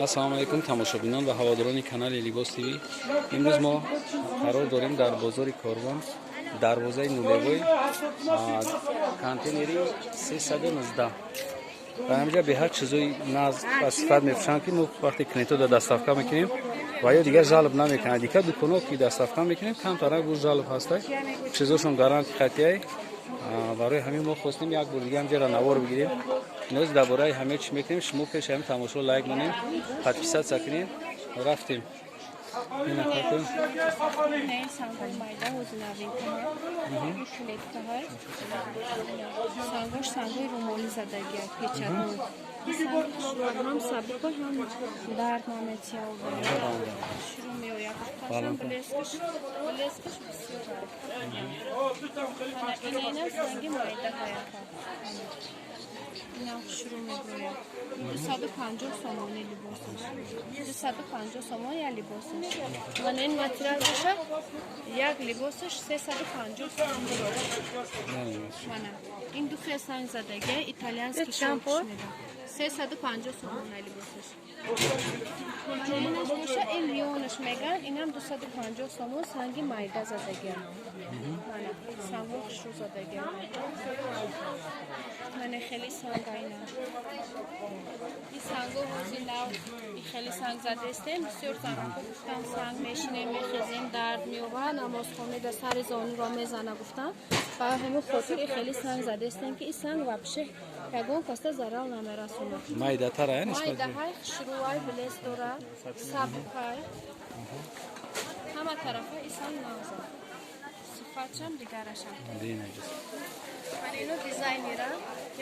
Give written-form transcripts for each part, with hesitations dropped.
ассалому алайкум тамошобинон ва ҳаводорони канали Libos TV. Имрӯз мо қарор дорем дар бозори Корвон дарвозаи нулевой контейнери 319 ва ҳамҷа беҳад чизои наз ва сифат мефушанд ки мо вақте клиентҳо дар доставка мекунем ва ё дигар жалб намекунад. Дика дуконҳо ки доставка мекунем камтарак бу жалб ҳастай чизошон гаранти қатъияй. барои ҳамин мо хостем як бор дига ҳамҷаро навор бигирем. Имрӯз дар бораи ҳамаи чӣ мекунем, шумо пеши ҳамин тамошо лайк монем, подписатсия кунем. Рафтем. Сангои румоли задагӣ печатҳо. Ҳам сабука ҳам дард наметиҳа шурӯъ меояд. Қашан блескаш бисёр инам санги майда ҳаяка. Инам шурӯъ мебояд. 250 сомони либосаш. 250 сомон я либосаш. Мана ин материал боша як либосаш 350 сомон. Мана ин ду хел санг задагӣ итальянский шампур 350 сомон либосаш. Инаш боша ин лионаш меган инам 250 сомон санги майда задагӣ. Мана санго хушрӯ задагӣ. Мана хели санга ина. ин санго ҳози нав хели санг задестем бисёр занаҳо гуфтам санг мешинем мехезем дард меёбад намозхонеда сари зонуро мезана гуфтам ба ҳамин хотир хели санг задестем ки ин санг вобше ягон каста зарар намерасонад. Майдатара майдаҳай хушрӯай блес дорад сабукай ҳама тарафа ин санг навзад сифатшам дигарашам ман ино дизайнера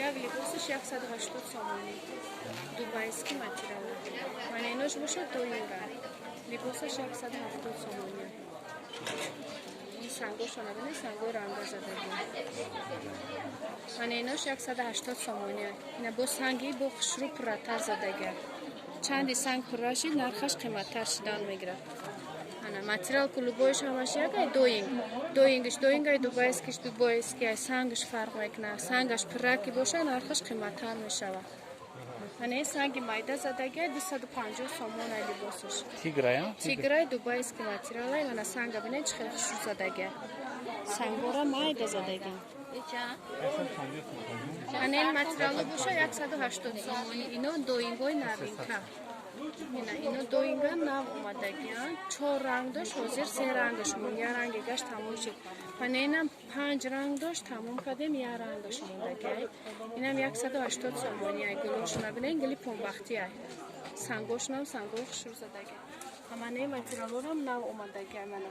як либосаш 180 сомони дубайский материал ман инош боша 2 юра либосаш 170 сомони ин сангошона бинед санго ранга задагӣ ман инош 180 сомони ина бо санги бо хушрӯ пурратар задагӣ чанди санг пурраши нархаш қиматтар шидан мегирад. Материал кулубоиш ҳамаш якай доингай дубайскиш дубайский сангаш фарқ мекунад сангаш пурраки боша нархаш қиматтар мешавад. Мана ин санги майда задагӣ 250 сомон либосаш тиграй дубайский материал мана санга бинед чӣ хел хушрӯ задагӣ сангора майда задагӣ мана ин материало боша 180 сомони ино доингои новинка ино доинга нав омадагиан 4 ранг дошт ҳозир 3 рангаш мон я ранге гашт тамом шуд мана инам 5 ранг дошт тамом кардем я рангаш мондагиай инам 180 сомониай гулошона бинен гули понбахтиай сангошнам сангои хушрӯ задагӣ ҳаманаи материалорам нав омадагиай мана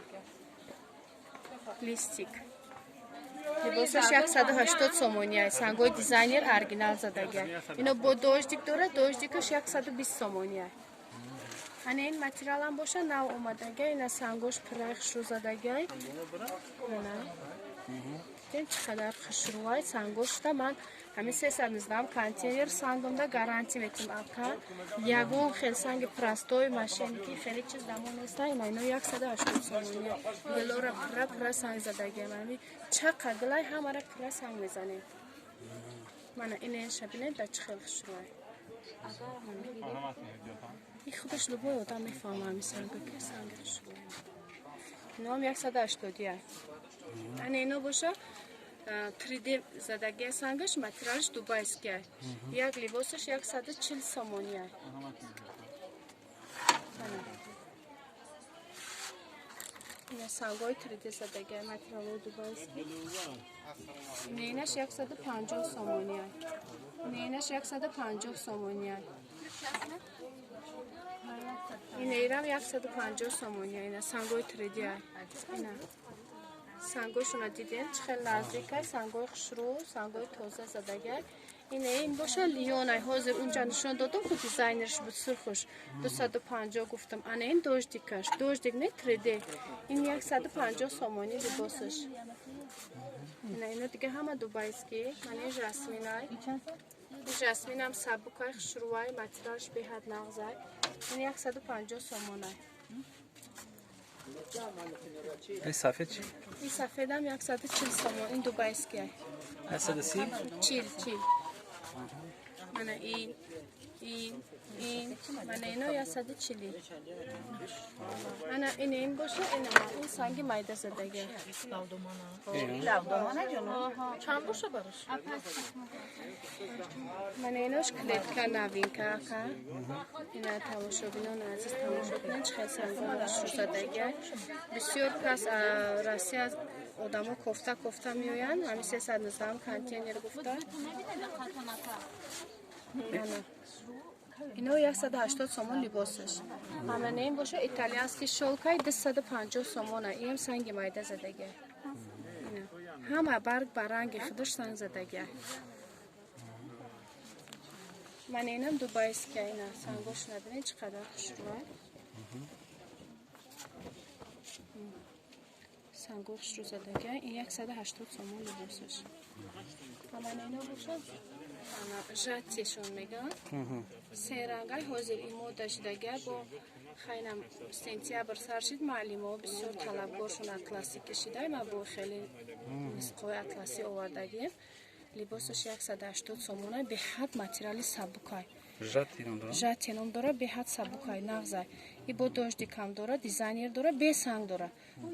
листик либосаш 180 сомониай сангои дизайнер оригинал задагиай ино бо дождик дорад дождикаш 120 сомониай ана ин материалам боша нав омадагиай ина сангош пуррай хушрӯ задагиай мана дидем чӣ қадар хушрӯай сангошта ман ҳамин 319 контейнер сангамда гарантӣ метавонам алка ягон хел санги простой машинки хеле чиз дамо неста ина ино 180 сомониай гулора пурра санг задагиай мани чақа гулай ҳамара пурра санг мезанем мана инеша бинед да чӣ хел хушрӯай ин худаш любой одам мефаҳма ҳамин санга ки санги хушрӯ инам 180 ана ино боша 3D задагия сангаш материалш дубайскиай як либосаш 140 сомониай ина сангои 3D задагия материалои дубайски инаш 150 сомониай инаш 150 сомониай инерам 150 сомониай ина сангои 3D ина сангошона дидем чӣ хел наздикай сангои хушрӯ сангои тоза задагиай ина ин боша лионай ҳозир унҷа нишон додам ку дизайнерш буд сурхуш 250 гуфтам ана ин дождикаш дождик не 3D ин 150 сомони либосаш ина ино дига ҳама дубайский мана ин жасминай жасминам сабукай хушрӯай материалш беҳад нағзай ин 150 сомонай ин сафед чӣ ин сафедам 140 сомон ин дубайский 130 чил мана ин این من اینو یا 140 انا این باشه این سنگ مایده زدگی چند باشه براش؟ من اینوش کلیپکا نوینکا که اینا تماشا بینون عزیز تماشا بینن چه سنگانش رو زدگی بسیار پس راستی از آدم کفته میوین همی 319 هم کانتینر گفته اینو 180 سومون لباسش همه این باشه ایتالیانسکی شولکای 250 سومونه این سنگ مایده زدگی همه برگ برنگ خودش سنگ زدگی من اینم دوبایست که اینا سنگوش نبینید چقدر خوش روه سنگوش رو زدگی این 180 سومون لباسش همه اینا باشه جاتیشون میگن سه رنگای حاضر ایمو داشتگی با خیلی سنتیابر سر شد معلومه بسیار طلبگارشون اطلاسی کشیده ما با خیلی مسقوی اطلاسی آوردگیم لباسش 180 سومونه به حد ماتریالی سبکای ژاتینم داره به حد سبکای نغزای ای با داشتی کم داره دیزاینر داره به سنگ داره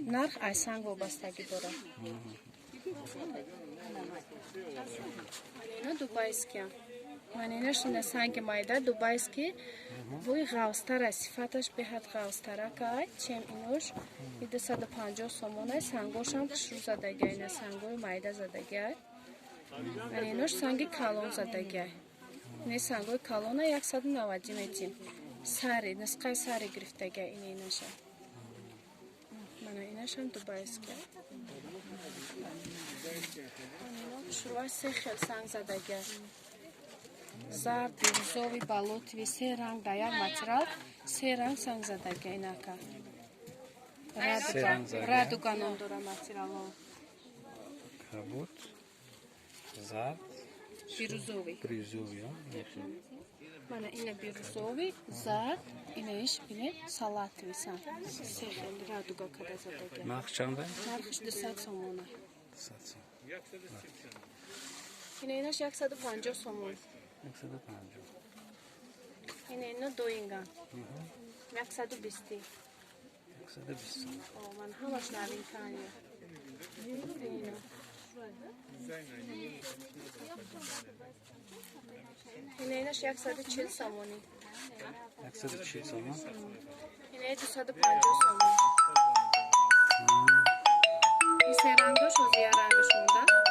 نرخ ای سنگ وابستگی داره اینا دوبایسکی من اینش سنگ مایده دوبایسکی بوی غوستر صفتش به حد غوستره که چیم اینوش 250 سومونه سنگوش هم شروع زدگی اینه سنگوی مایده زدگی من اینوش سنگ کلون زدگی اینه سنگوی کلونه 190 متر سری نسخه سری گرفتگی اینشه من اینش هم دوبایسکی شروع سه خیل سنگ زدگی زرد، بیروزوی، بالوتوی، سه رنگ دایر ماتریال سه رنگ سنگ زدگی اینکه رادوگانون داره ماتریال کبوت زرد بیروزوی بریزوی من اینه بیروزوی زرد اینش بینه سالاتوی سنگ سه خیل رادوگا کده زدگی نرخ چنده؟ نرخش 200 سومونه 200 اینش 150 سومون 150 اینه دوینگان 120 120 من همش نوین کنیم اینش 140 سومونی 140 سومون اینه 250 سومون این سه رنگش و زیر رنگش مونده